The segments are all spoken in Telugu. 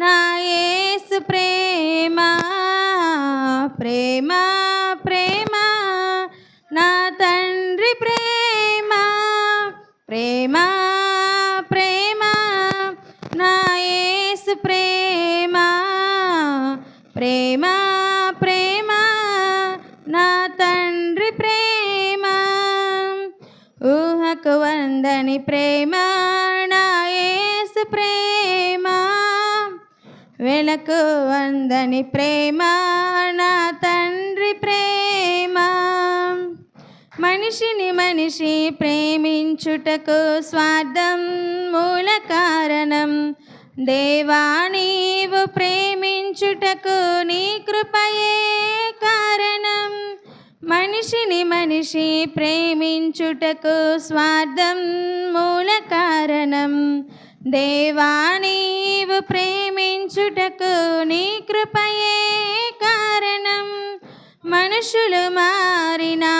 నా యేసు ప్రేమ ప్రేమ ప్రేమ నా తండ్రి ప్రేమ ప్రేమ ప్రేమ నా యేసు ప్రేమ ప్రేమ ప్రేమ నా తండ్రి ప్రేమ ఊహకు వందని ప్రేమ నా యేసు ప్రేమ వెలకు వందని ప్రేమ నా తండ్రి ప్రేమ మనిషిని మనిషి ప్రేమించుటకు స్వార్థం మూల కారణం దేవా నీవు ప్రేమించుటకు నీ కృపయే కారణం మనిషిని మనిషి ప్రేమించుటకు స్వార్థం మూల కారణం దేవా నీవు ప్రేమించుటకు నీ కృపయే కారణం మనుషులు మారినా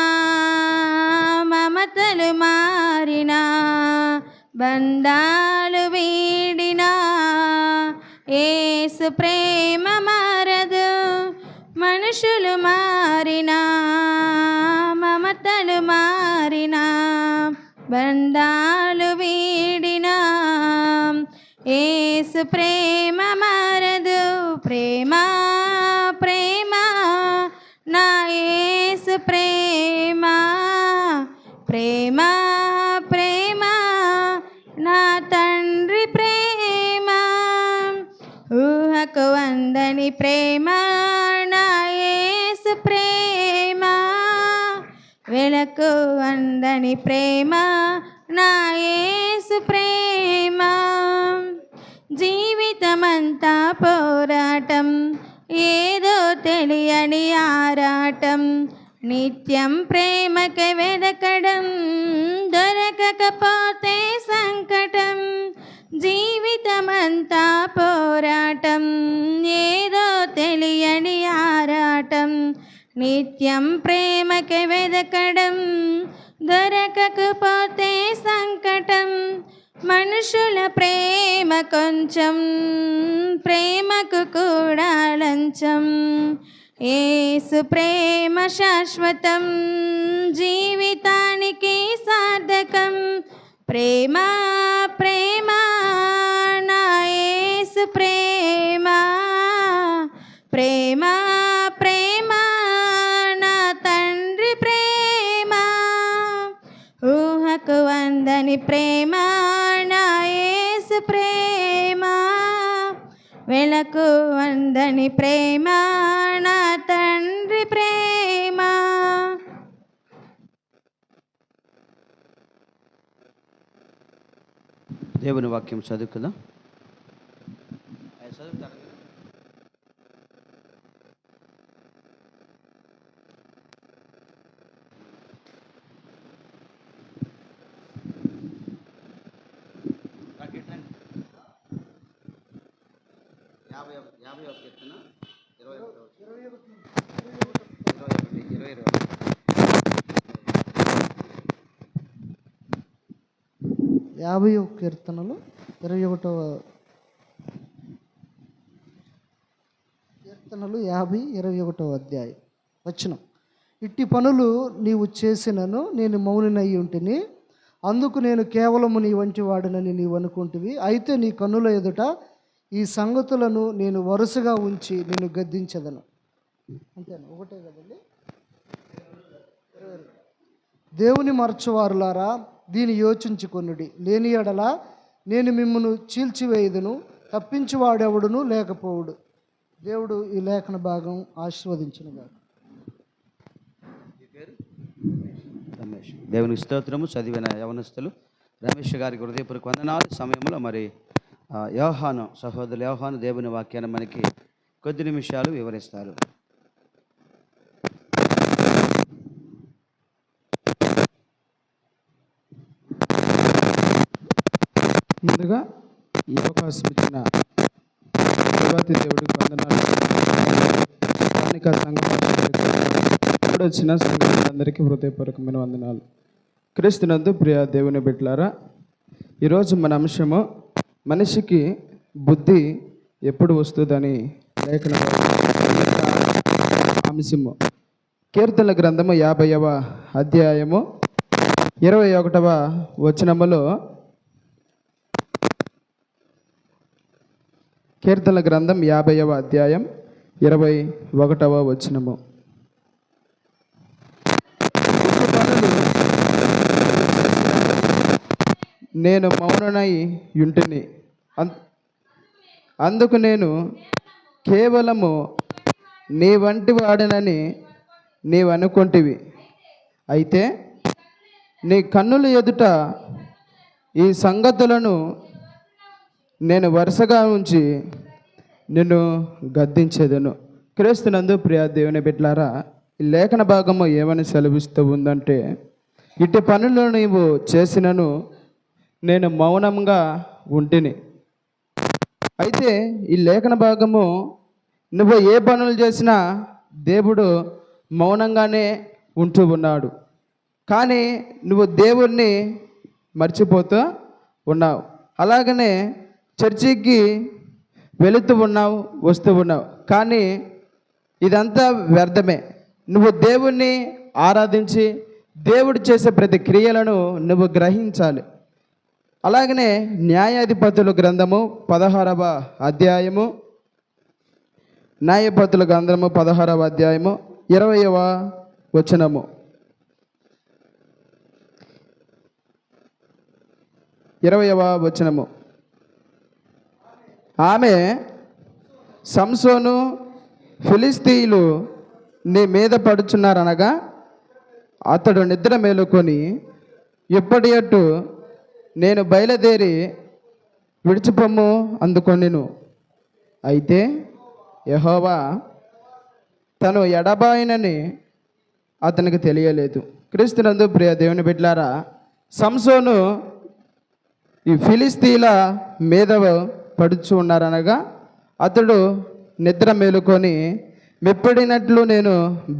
మమతలు మారినా బంధాలు వీడినా యేసు ప్రేమ మారదు మనుషులు మారినా మమతలు మారినా బంధాలు వీడినా యేసు ప్రేమ మారదు ప్రేమ ప్రేమ నా యేసు ప్రేమ ప్రేమ ప్రేమ నా తండ్రి ప్రేమ ఊహకు వందని ప్రేమ నా యేసు ప్రేమ వెలకు వందని ప్రేమ నా యేసు ప్రేమ జీవితమంతా పోరాటం ఏదో తెలియని ఆరాటం నిత్యం ప్రేమకి వెదకడం దొరకకపోతే సంకటం జీవితమంతా పోరాటం ఏదో తెలియని ఆరాటం నిత్యం ప్రేమకి వెదకడం దొరకకపోతే సంకటం మనుషుల ప్రేమ కొంచెం ప్రేమకు కూడా లంచం యేసు ప్రేమ శాశ్వతం జీవితానికి సార్థకం ప్రేమ ప్రేమ నా యేసు ప్రేమ ప్రేమ ప్రేమ నా తండ్రి ప్రేమ ఊహకు వందని ప్రేమ నా యేసు ప్రేమ వెలకు వందని ప్రేమ నా తండ్రి ప్రేమ దేవుని వాక్యం చదువుకుందాం. చదువుతారు యాభై కీర్తనలు 21వ కీర్తనలు 21వ అధ్యాయం వచనం. ఇట్టి పనులు నీవు చేసినను నేను మౌనినై ఉంటిని, అందుకు నేను కేవలము నీ వంటి వాడినని నీవు అనుకుంటువి. అయితే నీ కన్నుల ఎదుట ఈ సంగతులను నేను వరుసగా ఉంచి నేను గద్దించదను. అంతేనా? ఒకటే కదండి. దేవుని మరచువారులారా దీని యోచించుకొనుడి, లేని ఎడల నేను మిమ్మను చీల్చివేయుదును, తప్పించువాడెవడును లేకపోవుడు. దేవుడు ఈ లేఖన భాగం ఆశీర్వదించునుగా. రమేష్. దేవునికి స్తోత్రము. చదివిన యవనస్తులు రమేష్ గారికి హృదయపూర్వక వందనాలు. సమయంలో మరి యోహాను సహోదరులు యోహాను దేవుని వాక్యాన్ని మనకి కొద్ది నిమిషాలు వివరిస్తారు. ముందుగా ఈ అవకాశం ఇచ్చిన దేవాతి దేవుడికి వందనాలు. స్థానిక సంఘాలందరికీ ఇప్పుడు వచ్చిన సంఘాలందరికీ హృదయపూర్వకమైన వందనాలు. క్రీస్తునందు ప్రియ దేవుని బిడ్డలారా, ఈరోజు మన అంశము మనిషికి బుద్ధి ఎప్పుడు వస్తుందని లేఖన అంశము. కీర్తనల గ్రంథము 50వ అధ్యాయము 21వ వచనములో, కీర్తనల గ్రంథం 50వ అధ్యాయం 21వ వచనము. నేను మౌననై యుంటిని, అందుకు నేను కేవలము నీ వంటి వాడనని నీవు అనుకుంటివి. అయితే నీ కన్నుల ఎదుట ఈ సంగతులను నేను వరుసగా ఉంచి నిన్ను గద్దించేదను. క్రీస్తునందు ప్రియ దేవుని బిడ్డలారా, ఈ లేఖన భాగము ఏమని సెలవిస్తూ ఉందంటే, ఇటు పనులు నీవు చేసినను నేను మౌనంగా ఉంటిని. అయితే ఈ లేఖన భాగము నువ్వు ఏ పనులు చేసినా దేవుడు మౌనంగానే ఉంటూ ఉన్నాడు. కానీ నువ్వు దేవుణ్ణి మర్చిపోతూ ఉన్నావు. అలాగనే చర్చికి వెళుతూ ఉన్నావు, వస్తూ ఉన్నావు, కానీ ఇదంతా వ్యర్థమే. నువ్వు దేవుణ్ణి ఆరాధించి దేవుడు చేసే ప్రతి క్రియలను నువ్వు గ్రహించాలి. అలాగనే న్యాయాధిపతుల గ్రంథము 16వ అధ్యాయము, న్యాయాధిపతుల గ్రంథము 16వ అధ్యాయము 20వ వచనము. 20వ వచనము. ఆమె, సంసోను, ఫిలిస్తీయులు నీ మీద పడుచున్నారనగా అతడు నిద్ర మేలుకొని ఎప్పటి అట్టు నేను బయలుదేరి విడిచిపొమ్ము అందుకొనిను. అయితే యెహోవా తను ఎడబాయినని అతనికి తెలియలేదు. క్రీస్తునందు ప్రియ దేవుని బిడ్డలారా, సంసోను ఈ ఫిలిస్తీన్ల మీద పడుచు ఉన్నారనగా అతడు నిద్ర మేలుకొని మెప్పడినట్లు నేను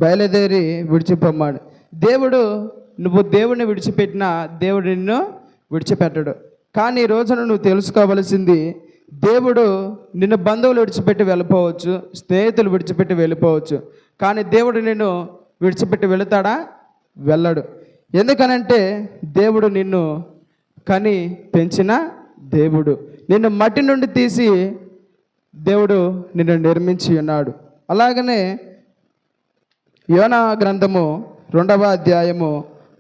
బయలుదేరి విడిచిపొమ్మాడు. దేవుడు, నువ్వు దేవుడిని విడిచిపెట్టినా దేవుడు నిన్ను విడిచిపెట్టడు. కానీ ఈ రోజున నువ్వు తెలుసుకోవలసింది, దేవుడు నిన్ను బంధువులు విడిచిపెట్టి వెళ్ళిపోవచ్చు, స్నేహితులు విడిచిపెట్టి వెళ్ళిపోవచ్చు, కానీ దేవుడు నిన్ను విడిచిపెట్టి వెళతాడా? వెళ్ళడు. ఎందుకనంటే దేవుడు నిన్ను కని పెంచిన దేవుడు. నిన్ను మట్టి నుండి తీసి దేవుడు నిన్ను నిర్మించి ఉన్నాడు. అలాగనే యోనా గ్రంథము 2వ అధ్యాయము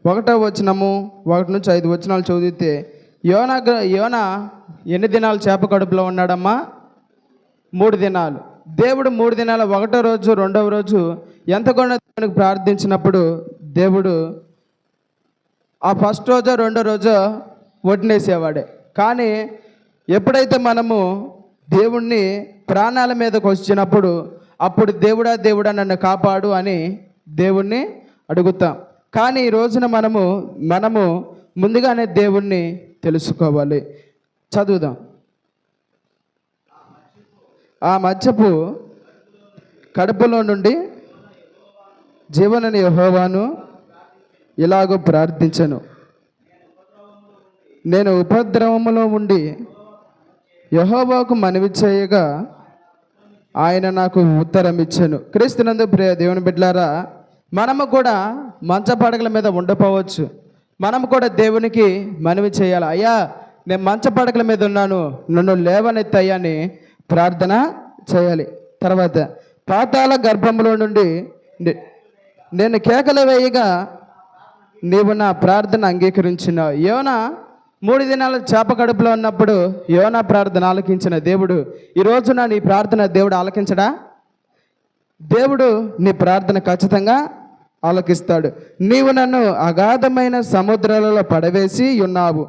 1వ వచనము 1 నుంచి 5 వచనాలు చదివితే, యోనా ఎన్ని దినాలు చేప కడుపులో ఉన్నాడమ్మా? 3 దినాలు. దేవుడు 3 దినాల 1వ రోజు 2వ రోజు ఎంతగానో దేవునికి ప్రార్థించినప్పుడు దేవుడు ఆ ఫస్ట్ రోజో 2వ రోజో వడ్నేసేవాడే. కానీ ఎప్పుడైతే మనము దేవుణ్ణి ప్రాణాల మీదకి వచ్చినప్పుడు అప్పుడు దేవుడా నన్ను కాపాడు అని దేవుణ్ణి అడుగుతాం. కానీ ఈ రోజున మనము ముందుగానే దేవుణ్ణి తెలుసుకోవాలి. చదువుదాం. ఆ మత్స్యపు కడుపులో నుండి జీవనని యెహోవాను ఇలాగో ప్రార్థించను, నేను ఉపద్రవములో ఉండి యెహోవాకు మనవి చేయగా ఆయన నాకు ఉత్తరం ఇచ్చాను. క్రీస్తునందు ప్రియ దేవుని బిడ్డలారా, మనము కూడా మంచపడకల మీద ఉండపోవచ్చు. మనము కూడా దేవునికి మనవి చేయాలి. అయ్యా, నేను మంచపడకల మీద ఉన్నాను, నన్ను లేవనెత్తయ్యా అని ప్రార్థన చేయాలి. తర్వాత, పాతాళ గర్భంలో నుండి నేను కేకలు వేయగా నీవు నా ప్రార్థన అంగీకరించినావు. యోనా 3 దినాల చేప కడుపులో ఉన్నప్పుడు యోనా ప్రార్థన ఆలకించిన దేవుడు ఈ రోజున నీ ప్రార్థన దేవుడు ఆలకించడా? దేవుడు నీ ప్రార్థన ఖచ్చితంగా ఆలకిస్తాడు. నీవు నన్ను అగాధమైన సముద్రాలలో పడవేసి ఉన్నావు,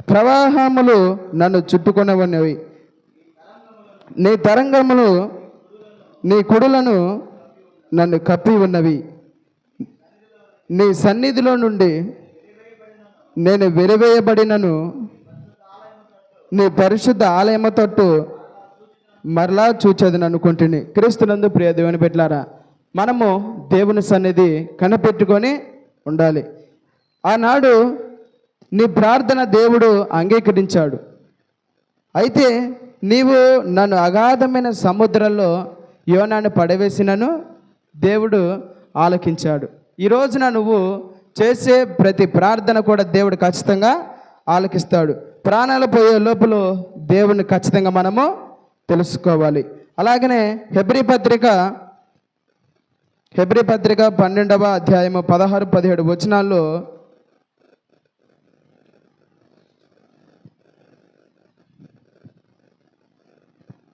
ప్రవాహములు నన్ను చుట్టుకొనవన్నవి, నీ తరంగములు నీ కుడులను నన్ను కప్పి ఉన్నవి, నీ సన్నిధిలో నుండి నేను వెలివేయబడినను నీ పరిశుద్ధ ఆలయము తట్టు మరలా చూచేదని అనుకుంటుని. క్రీస్తునందు ప్రియ దేవుని బిడ్డలారా, మనము దేవుని సన్నిధి కనిపెట్టుకొని ఉండాలి. ఆనాడు నీ ప్రార్థన దేవుడు అంగీకరించాడు. అయితే నీవు నన్ను అగాధమైన సముద్రంలో యోనాను పడవేసినను దేవుడు ఆలకించాడు. ఈ రోజున నువ్వు చేసే ప్రతి ప్రార్థన కూడా దేవుడు ఖచ్చితంగా ఆలకిస్తాడు. ప్రాణాలు పోయే లోపల దేవుని ఖచ్చితంగా మనము తెలుసుకోవాలి. అలాగనే హెబ్రీ పత్రిక 12వ అధ్యాయము 16-17 వచనాల్లో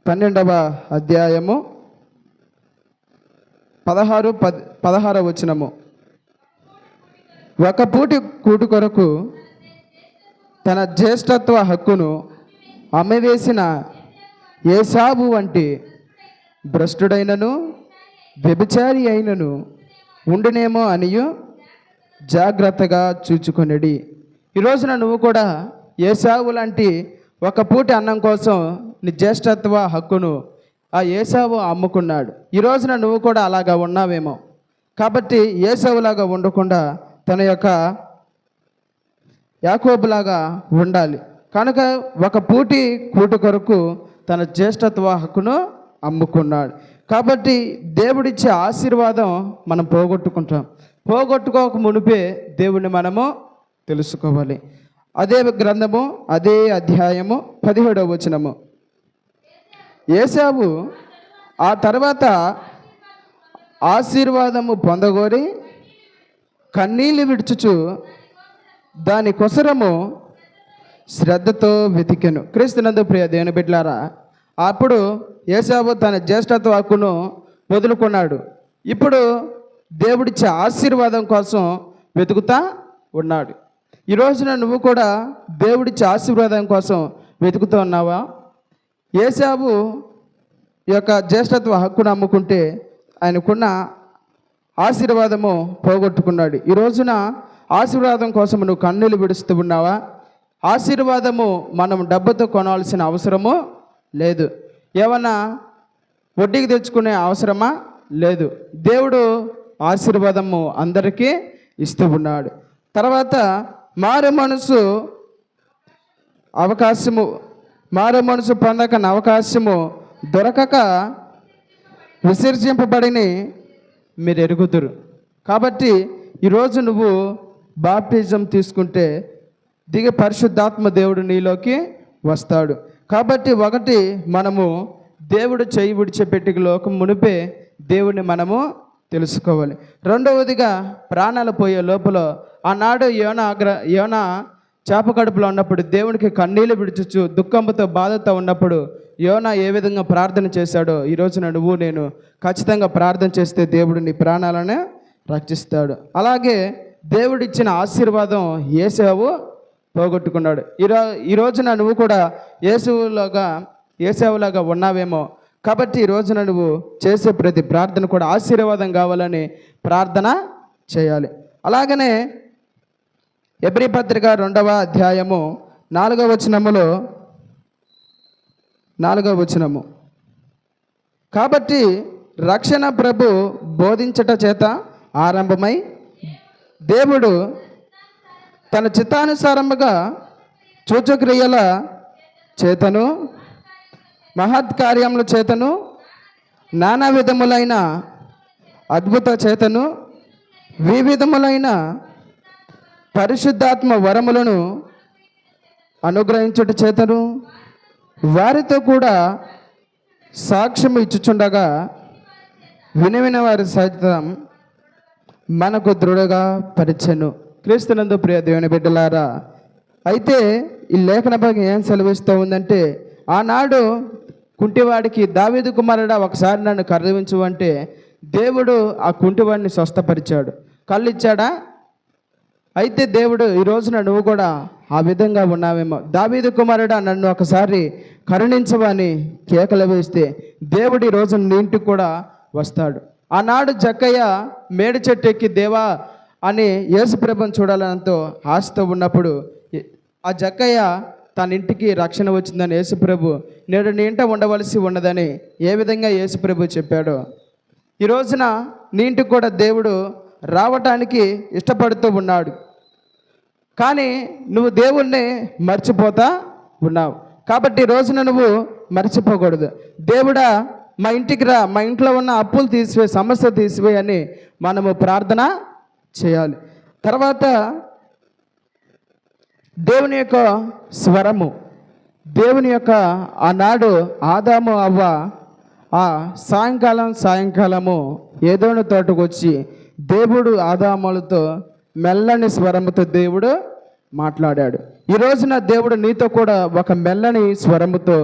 పన్నెండవ అధ్యాయము 16 వచనము. ఒక పూటి కూటు కొరకు తన జ్యేష్ఠత్వ హక్కును అమ్మివేసిన ఏసావు వంటి భ్రష్టుడైనను వ్యభిచారి అయినను ఉండునేమో అనియు జాగ్రత్తగా చూచుకొనిడి. ఈ రోజున నువ్వు కూడా ఏసావు లాంటి ఒక పూటి అన్నం కోసం నీ జ్యేష్ఠత్వ హక్కును ఆ ఏసావు అమ్ముకున్నాడు. ఈ రోజున నువ్వు కూడా అలాగా ఉన్నావేమో. కాబట్టి ఏసావులాగా ఉండకుండా తన యొక్క యాకోబులాగా ఉండాలి. కనుక ఒక పూటి కూటు కొరకు తన జ్యేష్ఠత్వ హక్కును అమ్ముకున్నాడు. కాబట్టి దేవుడిచ్చే ఆశీర్వాదం మనం పోగొట్టుకుంటాం. పోగొట్టుకోక మునిపే దేవుణ్ణి మనము తెలుసుకోవాలి. అదే గ్రంథము అదే అధ్యాయము 17వ వచనము. ఏసావు ఆ తర్వాత ఆశీర్వాదము పొందగోరి కన్నీళ్ళు విడుచుచు దాని కొసరము శ్రద్ధతో వెతికెను. క్రీస్తునందు ప్రియ దేవుని బిడ్డలారా, అప్పుడు ఏసావు తన జ్యేష్ఠత్వ హక్కును వదులుకున్నాడు. ఇప్పుడు దేవుడిచ్చే ఆశీర్వాదం కోసం వెతుకుతా ఉన్నాడు. ఈ రోజున నువ్వు కూడా దేవుడిచ్చే ఆశీర్వాదం కోసం వెతుకుతూ ఉన్నావా? ఏసావు యొక్క జ్యేష్ఠత్వ హక్కును అమ్ముకుంటే ఆయనకున్న ఆశీర్వాదము పోగొట్టుకున్నాడు. ఈ రోజున ఆశీర్వాదం కోసం నువ్వు కన్నీళ్ళు విడుస్తూ ఉన్నావా? ఆశీర్వాదము మనం డబ్బుతో కొనాల్సిన అవసరము లేదు. ఏమన్నా వడ్డీకి తెచ్చుకునే అవసరమా లేదు. దేవుడు ఆశీర్వాదము అందరికీ ఇస్తూ ఉన్నాడు. తర్వాత మారు మనసు పొందక అవకాశము దొరకక విసర్జింపబడిని మీరు ఎరుగుదురు. కాబట్టి ఈరోజు నువ్వు బాప్టిజం తీసుకుంటే దిగి పరిశుద్ధాత్మ దేవుడు నీలోకి వస్తాడు. కాబట్టి ఒకటి, మనము దేవుడు చేయి విడిచిపెట్టి లోకం మునిపే దేవుడిని మనము తెలుసుకోవాలి. రెండవదిగా, ప్రాణాలు పోయే లోపల ఆనాడు యోనా చేప కడుపులో ఉన్నప్పుడు దేవునికి కన్నీళ్ళు విడుచుచు దుఃఖంతో బాధతో ఉన్నప్పుడు యోనా ఏ విధంగా ప్రార్థన చేశాడో ఈ రోజున నువ్వు నేను ఖచ్చితంగా ప్రార్థన చేస్తే దేవుడు నీ ప్రాణాలను రక్షిస్తాడు. అలాగే దేవుడిచ్చిన ఆశీర్వాదం ఏసావు పోగొట్టుకున్నాడు. ఈ రోజున నువ్వు కూడా ఏసావులాగా ఉన్నావేమో. కాబట్టి ఈ రోజున నువ్వు చేసే ప్రతి ప్రార్థన కూడా ఆశీర్వాదం కావాలని ప్రార్థన చేయాలి. అలాగనే హెబ్రీ పత్రిక 2వ అధ్యాయము 4వ వచనము. కాబట్టి రక్షణ ప్రభు బోధించట చేత ఆరంభమై దేవుడు తన చిత్తానుసారముగా సూచక్రియల చేతను మహత్కార్యముల చేతను నానా విధములైన అద్భుత చేతను వివిధములైన పరిశుద్ధాత్మ వరములను అనుగ్రహించుట చేతను వారితో కూడా సాక్ష్యం ఇచ్చుచుండగా వినిన వారి సైతం మనకు దృఢగా పరిచెను. క్రీస్తునందు ప్రియ దేవుని బిడ్డలారా, అయితే ఈ లేఖన భాగం ఏం సెలవిస్తూ ఉందంటే, ఆనాడు కుంటివాడికి దావీదు కుమారుడా ఒకసారి నన్ను కరువించు అంటే దేవుడు ఆ కుంటివాడిని స్వస్థపరిచాడు, కళ్ళు ఇచ్చాడా? అయితే దేవుడు ఈ రోజున నువ్వు కూడా ఆ విధంగా ఉన్నావేమో. దావీదు కుమారుడా నన్ను ఒకసారి కరుణించవని కేకలు వేస్తే దేవుడు ఈ రోజు నీ ఇంటికి కూడా వస్తాడు. ఆనాడు జక్కయ్య మేడి చెట్టు ఎక్కి దేవా అని యేసుప్రభుని చూడాలనంతో ఆశతో ఉన్నప్పుడు ఆ జక్కయ్య తన ఇంటికి రక్షణ వచ్చిందని యేసుప్రభు నేడు నీ ఇంట ఉండవలసి ఉన్నదని ఏ విధంగా యేసుప్రభు చెప్పాడో ఈ రోజున నీ ఇంటికి కూడా దేవుడు రావటానికి ఇష్టపడుతూ ఉన్నాడు. కానీ నువ్వు దేవుణ్ణి మర్చిపోతా ఉన్నావు. కాబట్టి ఈ రోజున నువ్వు మర్చిపోకూడదు. దేవుడా మా ఇంటికి రా, మా ఇంట్లో ఉన్న అప్పులు తీసివేయి, సమస్య తీసివేయి అని మనము ప్రార్థన చేయాలి. తర్వాత దేవుని యొక్క స్వరము, దేవుని యొక్క ఆనాడు ఆదాము అవ్వ ఆ సాయంకాలము ఏదోని తోటకు వచ్చి దేవుడు ఆదాములతో మెల్లని స్వరముతో దేవుడు మాట్లాడాడు. ఈ రోజున దేవుడు నీతో కూడా ఒక మెల్లని స్వరముతో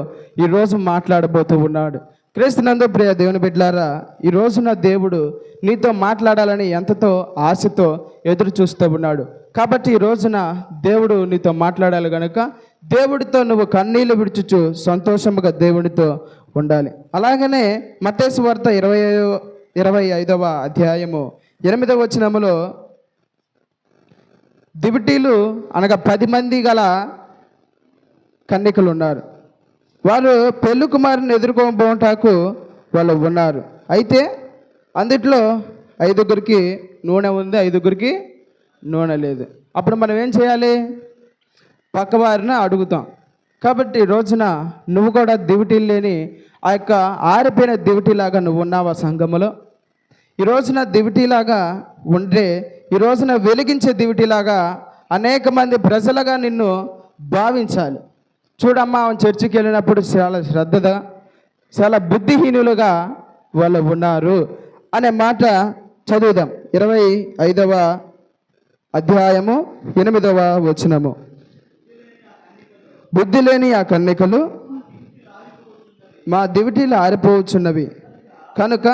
ఈరోజు మాట్లాడబోతూ ఉన్నాడు. క్రీస్తునందు ప్రియ దేవుని బిడ్డలారా, ఈ రోజున దేవుడు నీతో మాట్లాడాలని ఎంతతో ఆశతో ఎదురు చూస్తూ ఉన్నాడు. కాబట్టి ఈ రోజున దేవుడు నీతో మాట్లాడాలి కనుక దేవుడితో నువ్వు కన్నీళ్లు విడుచుచు సంతోషముగా దేవుడితో ఉండాలి. అలాగనే మత్తయి సువార్త 25వ అధ్యాయము 8వ వచనములో దివిటీలు అనగా 10 మంది గల కన్యకలు ఉన్నారు. వారు పెళ్లి కుమారుని ఎదుర్కోబోటాకు వాళ్ళు ఉన్నారు. అయితే అందుట్లో 5గురికి నూనె ఉంది, 5గురికి నూనె లేదు. అప్పుడు మనం ఏం చేయాలి? పక్కవారిని అడుగుతాం. కాబట్టి ఈ రోజున నువ్వు కూడా దివిటీలు లేని ఆ యొక్క ఆరిపోయిన దివిటీలాగా నువ్వు ఉన్నావా సంఘములో? ఈ రోజున దివిటీలాగా ఉంటే, ఈ రోజున వెలిగించే దివిటీలాగా అనేక మంది ప్రజలుగా నిన్ను భావించాలి. చూడమ్మా, చర్చికి వెళ్ళినప్పుడు చాలా శ్రద్ధగా, చాలా బుద్ధిహీనులుగా వాళ్ళు ఉన్నారు అనే మాట చదువుదాం. 25వ అధ్యాయము 8వ వచనము. బుద్ధి లేని ఆ కన్యకలు మా దివిటీలు ఆరిపోవచ్చున్నవి కనుక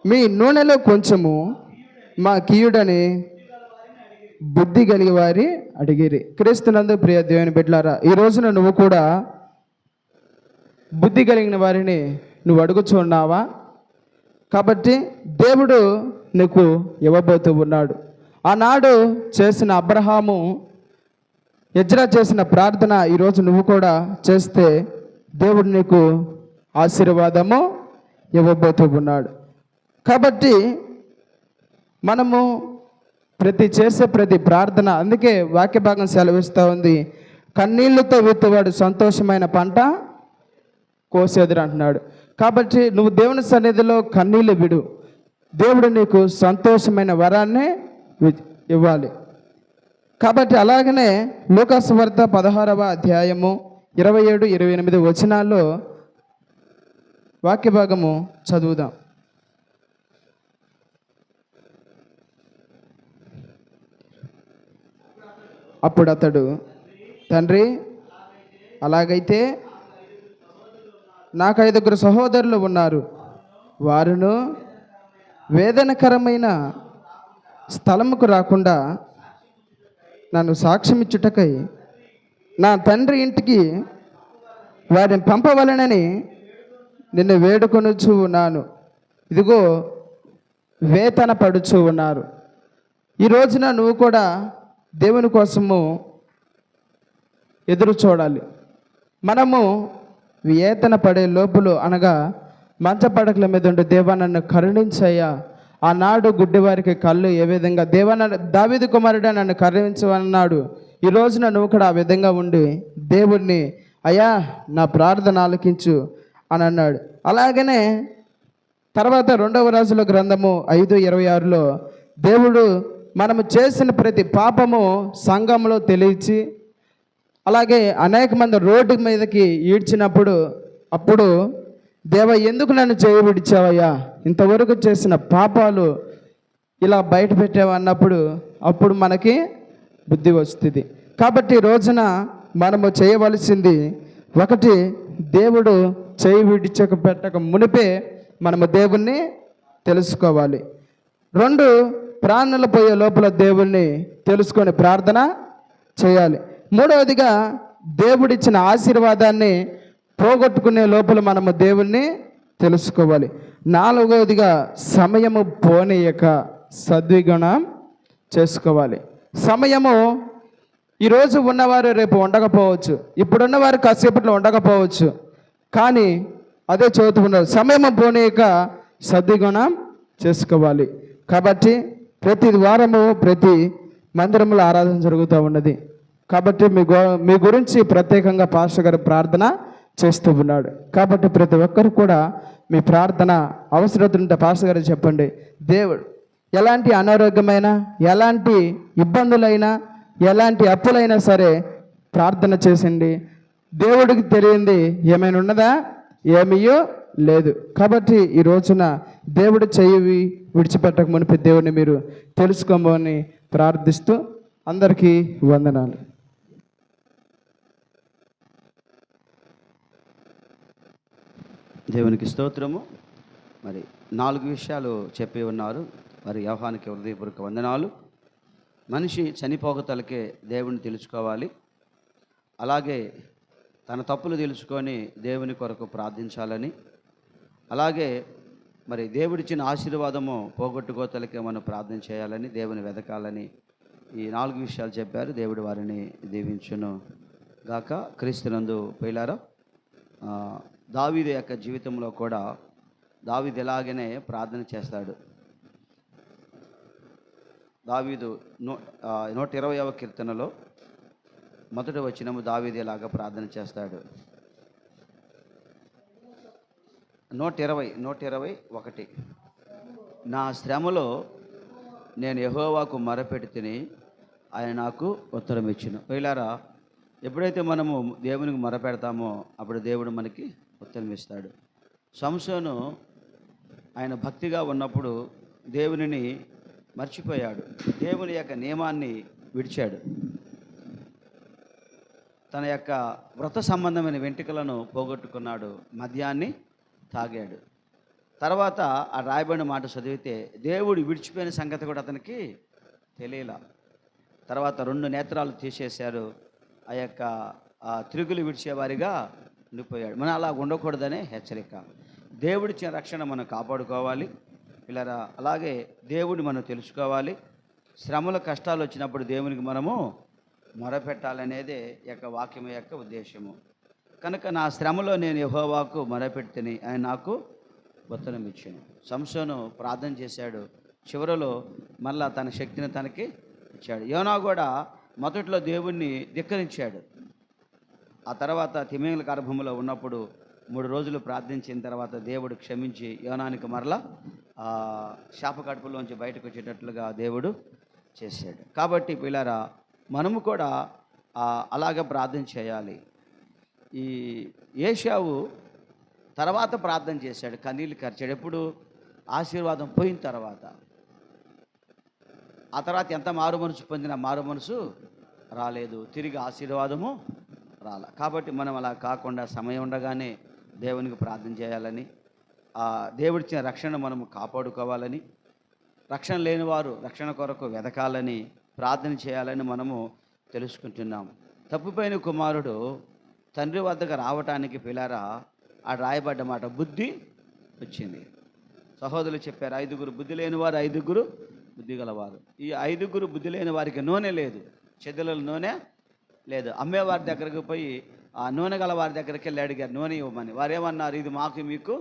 మీ నూనెలో కొంచెము మా కీయుడని బుద్ధి కలిగి వారి అడిగిరి. క్రీస్తునందు ప్రియ దేవుని బిడ్డలారా, ఈ రోజున నువ్వు కూడా బుద్ధి కలిగిన వారిని నువ్వు అడుగుచున్నావా? కాబట్టి దేవుడు నీకు ఇవ్వబోతూ ఉన్నాడు. ఆనాడు చేసిన అబ్రహాము, ఎజ్రా చేసిన ప్రార్థన ఈరోజు నువ్వు కూడా చేస్తే దేవుడు నీకు ఆశీర్వాదము ఇవ్వబోతూ ఉన్నాడు. కాబట్టి మనము చేసే ప్రతి ప్రార్థన, అందుకే వాక్య భాగం సెలవిస్తూ ఉంది, కన్నీళ్లతో విత్తువాడు సంతోషమైన పంట కోసేదురు అంటున్నాడు. కాబట్టి నువ్వు దేవుని సన్నిధిలో కన్నీళ్ళు విడు, దేవుడు నీకు సంతోషమైన వరాన్ని ఇవ్వాలి. కాబట్టి అలాగనే లూకాసు వార్త 16వ అధ్యాయము 27, 28 వచనాల్లో వాక్య భాగము చదువుదాం. అప్పుడు అతడు, తండ్రి అలాగైతే నాకు 5గురు సహోదరులు ఉన్నారు, వారును వేదనకరమైన స్థలముకు రాకుండా నన్ను సాక్ష్యమిచ్చుటకై నా తండ్రి ఇంటికి వారిని పంపవలనని నిన్ను వేడుకొనుచు ఉన్నాను. ఇదిగో వేతన పడుచు ఉన్నారు. ఈ రోజున నువ్వు కూడా దేవుని కోసము ఎదురు చూడాలి. మనము వేతన పడే లోపులు, అనగా మంచ పడకల మీద ఉండి, దేవా నన్ను కరుణించయ్యా, ఆనాడు గుడ్డివారికి కళ్ళు ఏ విధంగా, దేవా దావీదు కుమారుడా నన్ను కరుణించమన్నాడు. ఈ రోజున నువ్వు కూడా ఆ విధంగా ఉండి దేవుడిని, అయ్యా నా ప్రార్థన ఆలకించు అని అన్నాడు. అలాగనే తర్వాత 2వ రాజుల గ్రంథము 5:26లో దేవుడు మనము చేసిన ప్రతి పాపము సంఘంలో తెలియచి, అలాగే అనేక మంది రోడ్డు మీదకి ఈడ్చినప్పుడు, అప్పుడు దేవా ఎందుకు నన్ను చేయబిడిచావయ్యా, ఇంతవరకు చేసిన పాపాలు ఇలా బయట పెట్టావు అన్నప్పుడు అప్పుడు మనకి బుద్ధి వస్తుంది. కాబట్టి ఈ రోజున మనము చేయవలసింది, ఒకటి దేవుడు చేయి విడిచక పెట్టక మునిపే మనము దేవుణ్ణి తెలుసుకోవాలి. 2 ప్రాణాలు పోయే లోపల దేవుణ్ణి తెలుసుకొని ప్రార్థన చేయాలి. 3వదిగా దేవుడిచ్చిన ఆశీర్వాదాన్ని పోగొట్టుకునే లోపల మనము దేవుణ్ణి తెలుసుకోవాలి. 4వదిగా సమయము పోనీయక సద్విగుణం చేసుకోవాలి. సమయము ఈరోజు ఉన్నవారు రేపు ఉండకపోవచ్చు, ఇప్పుడున్నవారు కాసేపట్లో ఉండకపోవచ్చు, కానీ అదే చదువుతున్నారు, సమయము పోనీయక సద్విగుణం చేసుకోవాలి. కాబట్టి ప్రతి వారము ప్రతి మందిరంలో ఆరాధన జరుగుతూ ఉన్నది. కాబట్టి మీ గురించి ప్రత్యేకంగా పాస్టర్ గారు ప్రార్థన చేస్తూ ఉన్నాడు. కాబట్టి ప్రతి ఒక్కరు కూడా మీ ప్రార్థన అవసరత ఉంటే పాస్టర్ గారు చెప్పండి. దేవుడు ఎలాంటి అనారోగ్యమైన, ఎలాంటి ఇబ్బందులైనా, ఎలాంటి అప్పులైనా సరే ప్రార్థన చేసింది. దేవుడికి తెలియంది ఏమైనా ఉన్నదా? ఏమీయో లేదు. కాబట్టి ఈ రోజున దేవుడు చెయ్యి విడిచిపెట్టక మునిపి దేవుడిని మీరు తెలుసుకోమని ప్రార్థిస్తూ అందరికీ వందనాలు. దేవునికి స్తోత్రము. మరి 4 విషయాలు చెప్పి ఉన్నారు. మరి యోహానికి హృదయపూర్వక వందనాలు. మనిషి చనిపోకతలకే దేవుని తెలుసుకోవాలి. అలాగే తన తప్పులు తెలుసుకొని దేవుని కొరకు ప్రార్థించాలని, అలాగే మరి దేవుడిచ్చిన ఆశీర్వాదము పోగొట్టుకోతలకే మనం ప్రార్థన చేయాలని, దేవుని వెతకాలని ఈ 4 విషయాలు చెప్పారు. దేవుడు వారిని దీవించును గాక. క్రీస్తునందు ప్రియులారా, దావీదు యొక్క జీవితంలో కూడా దావీదు ఎలాగనే ప్రార్థన చేస్తాడు. దావీదు 120వ కీర్తనలో మొదటి వచనము దావీదు ఎలాగ ప్రార్థన చేస్తాడు. 121 నా శ్రమలో నేను యెహోవాకు మొరపెడితిని, ఆయన నాకు ఉత్తరం ఇచ్చును. ప్రియులారా, ఎప్పుడైతే మనము దేవునికి మొరపెడతామో అప్పుడు దేవుడు మనకి ఉత్తరం ఇస్తాడు. సంసోను ఆయన భక్తిగా ఉన్నప్పుడు దేవునిని మర్చిపోయాడు. దేవుని యొక్క నియమాన్ని విడిచాడు. తన యొక్క వ్రత సంబంధమైన వెంట్రుకలను పోగొట్టుకున్నాడు. మద్యాన్ని తాగాడు. తర్వాత ఆ రాయబడిన మాట చదివితే దేవుడు విడిచిపోయిన సంగతి కూడా అతనికి తెలియలా. తర్వాత 2 నేత్రాలు తీసేశారు. ఆ యొక్క తిరుగులు విడిచేవారిగా ఉండిపోయాడు. మనం అలా ఉండకూడదనే హెచ్చరిక. దేవుడిచ్చిన రక్షణ మనం కాపాడుకోవాలి. ఇలా అలాగే దేవుడిని మనం తెలుసుకోవాలి. శ్రమల కష్టాలు వచ్చినప్పుడు దేవునికి మనము మొరపెట్టాలనేదే యొక్క వాక్యం యొక్క ఉద్దేశము. కనుక నా శ్రమలో నేను యెహోవాకు మొరపెడితిని, ఆయన నాకు ఉత్తరం ఇచ్చాను. సంసోను ప్రార్థన చేశాడు. చివరిలో మళ్ళా తన శక్తిని తనకి ఇచ్చాడు. యోనా కూడా మొదట్లో దేవుణ్ణి ధిక్కరించాడు. ఆ తర్వాత తిమింగల గర్భంలో ఉన్నప్పుడు 3 రోజులు ప్రార్థించిన తర్వాత దేవుడు క్షమించి యోనానికి మరలా శాప కడుపులోంచి బయటకు వచ్చేటట్లుగా దేవుడు చేశాడు. కాబట్టి పిల్లరా, మనము కూడా అలాగ ప్రార్థన చేయాలి. ఈ ఏశావు తర్వాత ప్రార్థన చేశాడు, కన్నీళ్ళు కార్చాడు. ఎప్పుడు? ఆశీర్వాదం పోయిన తర్వాత. ఆ తర్వాత ఎంత మారు మనసు పొందినా మారు మనసు రాలేదు, తిరిగి ఆశీర్వాదము రాల. కాబట్టి మనం అలా కాకుండా సమయం ఉండగానే దేవునికి ప్రార్థన చేయాలని, దేవుడిచ్చిన రక్షణ మనము కాపాడుకోవాలని, రక్షణ లేని వారు రక్షణ కొరకు వెదకాలని, ప్రార్థన చేయాలని మనము తెలుసుకుంటున్నాం. తప్పిపోయిన కుమారుడు తండ్రి వద్దకు రావటానికి పిల్లరా ఆ రాయబడ్డ మాట బుద్ధి వచ్చింది. సహోదరులు చెప్పారు, 5 బుద్ధి లేని వారు, 5 బుద్ధి గలవారు. ఈ 5 బుద్ధి లేని వారికి నూనె లేదు, చెద్దెలలో నూనె లేదు. అమ్మేవారి దగ్గరకు పోయి ఆ నూనె గల వారి దగ్గరికి వెళ్ళి అడిగారు నూనె ఇవ్వమని. వారు ఏమన్నారు? ఇది మాకు మీకు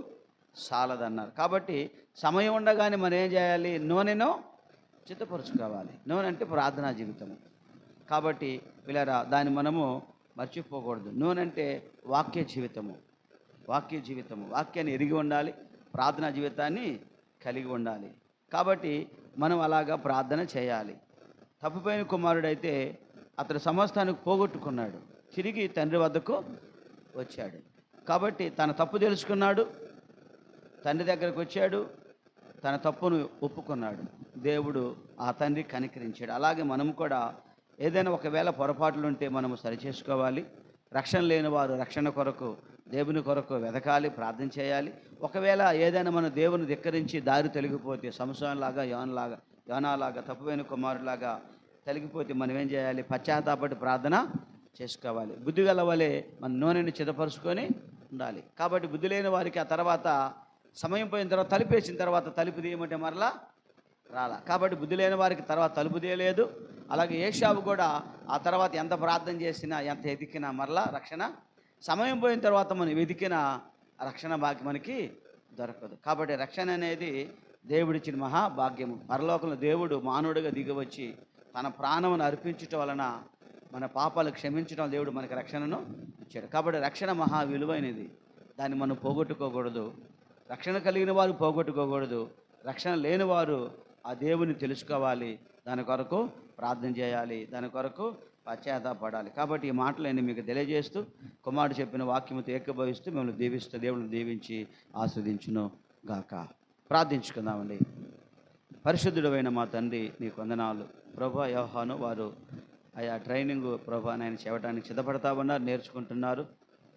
చాలదన్నారు. కాబట్టి సమయం ఉండగానే మనం ఏం చేయాలి? నూనెను చిత్తపరుచుకోవాలి. నూనె అంటే ప్రార్థనా జీవితము. కాబట్టి పిల్లరా, దాన్ని మనము మర్చిపోకూడదు. నూనె అంటే వాక్య జీవితము. వాక్యాన్ని ఎరిగి ఉండాలి, ప్రార్థనా జీవితాన్ని కలిగి ఉండాలి. కాబట్టి మనం అలాగా ప్రార్థన చేయాలి. తప్పిపోయిన కుమారుడైతే అతడు సమస్తానికి పోగొట్టుకున్నాడు, తిరిగి తండ్రి వద్దకు వచ్చాడు. కాబట్టి తన తప్పు తెలుసుకున్నాడు, తండ్రి దగ్గరకు వచ్చాడు, తన తప్పును ఒప్పుకున్నాడు. దేవుడు ఆ తండ్రి కనికరించాడు. అలాగే మనము కూడా ఏదైనా ఒకవేళ పొరపాట్లు ఉంటే మనము సరిచేసుకోవాలి. రక్షణ లేని వారు రక్షణ కొరకు దేవుని కొరకు వెదకాలి, ప్రార్థన చేయాలి. ఒకవేళ ఏదైనా మనం దేవుని ధిక్కరించి దారి తొలగిపోతే, సంసోనులాగా యోనాలాగా తప్పిపోయిన కుమారులాగా తొలగిపోతే మనం ఏం చేయాలి? పశ్చాత్తాపడి ప్రార్థన చేసుకోవాలి. బుద్ధి గల వలె మన నూనెని చిదపరుచుకొని ఉండాలి. కాబట్టి బుద్ధి లేని వారికి ఆ తర్వాత సమయం పోయిన తర్వాత తలుపేసిన తర్వాత తలుపు తీయమంటే మరలా రాలా. కాబట్టి బుద్ధి లేని వారికి తర్వాత తలుపు తీయలేదు. అలాగే ఏశావు కూడా ఆ తర్వాత ఎంత ప్రార్థన చేసినా, ఎంత ఎదికినా మరలా రక్షణ, సమయం పోయిన తర్వాత మనం వెతికిన రక్షణ భాగ్యం మనకి దొరకదు. కాబట్టి రక్షణ అనేది దేవుడిచ్చిన మహాభాగ్యము. పరలోకంలో దేవుడు మానవుడిగా దిగివచ్చి తన ప్రాణమును అర్పించటం వలన మన పాపాలు క్షమించడం దేవుడు మనకి రక్షణను ఇచ్చాడు. కాబట్టి రక్షణ మహా విలువైనది, దాన్ని మనం పోగొట్టుకోకూడదు. రక్షణ కలిగిన వారు పోగొట్టుకోకూడదు. రక్షణ లేని వారు ఆ దేవుని తెలుసుకోవాలి, దాని కొరకు ప్రార్థన చేయాలి, దాని కొరకు పశ్చాత్తాపడాలి. కాబట్టి ఈ మాటలన్నీ మీకు తెలియజేస్తూ కుమారుడు చెప్పిన వాక్యముతో ఏకీభవిస్తూ మిమ్మల్ని దీవిస్తూ దేవుడిని దీవించి ఆస్వాదించును గాక. ప్రార్థించుకుందామండి. పరిశుద్ధుడైన మా తండ్రి నీకు వందనాలు ప్రభా. యోహాను వారు ఆయా ట్రైనింగ్ ప్రభా నాయన చేయడానికి సిద్ధపడతా ఉన్నారు, నేర్చుకుంటున్నారు.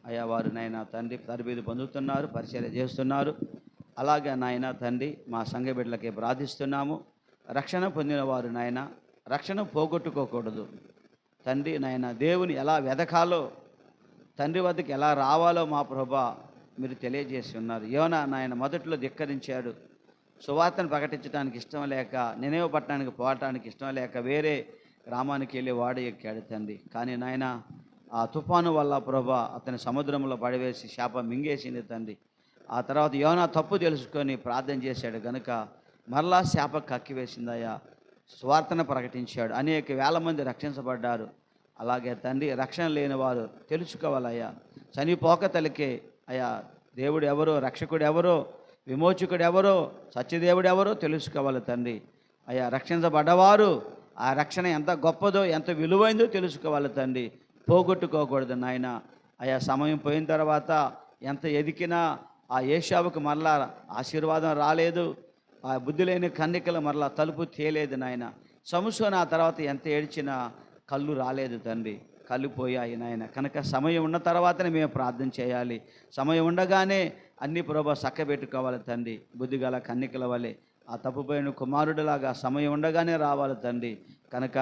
అయా వారు నాయన తండ్రి తరబేదు పొందుతున్నారు, పరిచర్య చేస్తున్నారు. అలాగే నాయన తండ్రి మా సంఘ బిడ్డలకి ప్రార్థిస్తున్నాము. రక్షణ పొందిన వారు నాయన రక్షణ పోగొట్టుకోకూడదు తండ్రి. నాయన దేవుని ఎలా వెదకాలో, తండ్రి వద్దకు ఎలా రావాలో మా ప్రభా మీరు తెలియజేసి ఉన్నారు. యోనా నాయన మొదట్లో ధిక్కరించాడు, సువార్తను ప్రకటించడానికి ఇష్టం లేక, నినేవ పట్టణానికి పోవటానికి ఇష్టం లేక వేరే గ్రామానికి వెళ్ళి వాడు ఎక్కాడు తండ్రి. కానీ నాయన ఆ తుఫాను వల్ల ప్రభా అతని సముద్రంలో పడివేసి శాపం మింగేసింది తండ్రి. ఆ తర్వాత యోనా తప్పు తెలుసుకొని ప్రార్థన చేశాడు కనుక మరలా శాప కక్కివేసిందయ్యా. స్వార్థను ప్రకటించాడు, అనేక వేల మంది రక్షించబడ్డారు. అలాగే తండ్రి రక్షణ లేని వారు తెలుసుకోవాలయ్యా. చనిపోక తలకే అయ్యా దేవుడు ఎవరో, రక్షకుడు ఎవరో, విమోచకుడు ఎవరో, సత్యదేవుడు ఎవరో తెలుసుకోవాలి తండ్రి. అయ్యా రక్షించబడ్డవారు ఆ రక్షణ ఎంత గొప్పదో ఎంత విలువైందో తెలుసుకోవాలి తండ్రి. పోగొట్టుకోకూడదు నాయన. అయ్యా సమయం పోయిన తర్వాత ఎంత ఎదికినా ఆ ఏషావుకు మరలా ఆశీర్వాదం రాలేదు, ఆ బుద్ధి లేని కన్నికలు మరలా తలుపు తేలేదు నాయన. సంసోను ఆ తర్వాత ఎంత ఏడ్చినా కళ్ళు రాలేదు తండ్రి, కళ్ళు పోయాయి నాయన. కనుక సమయం ఉన్న తర్వాతనే మేము ప్రార్థన చేయాలి. సమయం ఉండగానే అన్ని ప్రభా చక్కబెట్టుకోవాలి తండ్రి. బుద్ధిగల కన్నికల వలె ఆ తప్పుపోయిన కుమారుడిలాగా సమయం ఉండగానే రావాలి తండ్రి. కనుక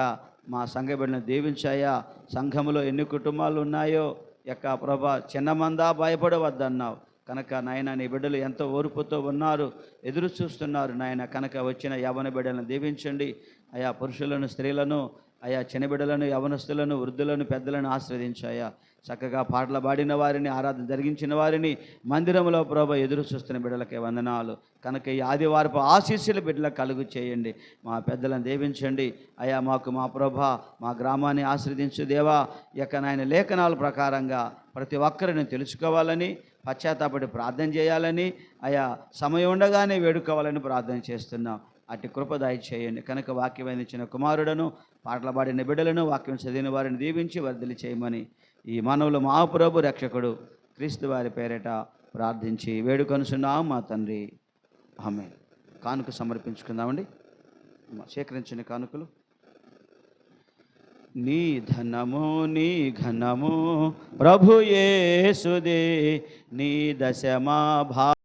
మా సంఘ బిడ్డను దీవించాయా. సంఘములో ఎన్ని కుటుంబాలు ఉన్నాయో యొక్క ప్రభా చిన్నమందా భయపడవద్దన్నావు కనుక నాయన నీ బిడ్డలు ఎంతో ఓర్పుతో ఉన్నారు, ఎదురు చూస్తున్నారు నాయన. కనుక వచ్చిన యవన బిడ్డలను దీవించండి అయా. పురుషులను, స్త్రీలను, అయా చిన్న బిడ్డలను, యవనస్తులను, వృద్ధులను, పెద్దలను ఆశ్రవదించాయా. చక్కగా పాటలు పాడిన వారిని, ఆరాధన జరిగించిన వారిని, మందిరంలో ప్రభా ఎదురు చూస్తున్న బిడ్డలకే వందనాలు. కనుక ఈ ఆదివారపు ఆశీస్సులు బిడ్డలకు కలుగు చేయండి. మా పెద్దలను దీవించండి అయా. మాకు మా ప్రభా మా గ్రామాన్ని ఆశ్రదించు దేవా. యొక్క నాయన లేఖనాల ప్రకారంగా ప్రతి ఒక్కరిని తెలుసుకోవాలని, పశ్చాత్తాపడి ప్రార్థన చేయాలని, అయా సమయం ఉండగానే వేడుకోవాలని ప్రార్థన చేస్తున్నాం. అట్టి కృప దయచేయండి. కనుక వాక్యం అందించిన కుమారుడను, పాటలు పాడిన బిడ్డలను, వాక్యం చదివిన వారిని దీవించి వర్ధిల్లి చేయమని ఈ మానవులు మహాప్రభు రక్షకుడు క్రీస్తు వారి పేరిట ప్రార్థించి వేడుకొనుచున్నాం మా తండ్రి. ఆమె కానుక సమర్పించుకుందామండి. సేకరించిన కానుకలు. నీ ధనము నీ ఘనము ప్రభు యేసుదే, నీ దశమా భా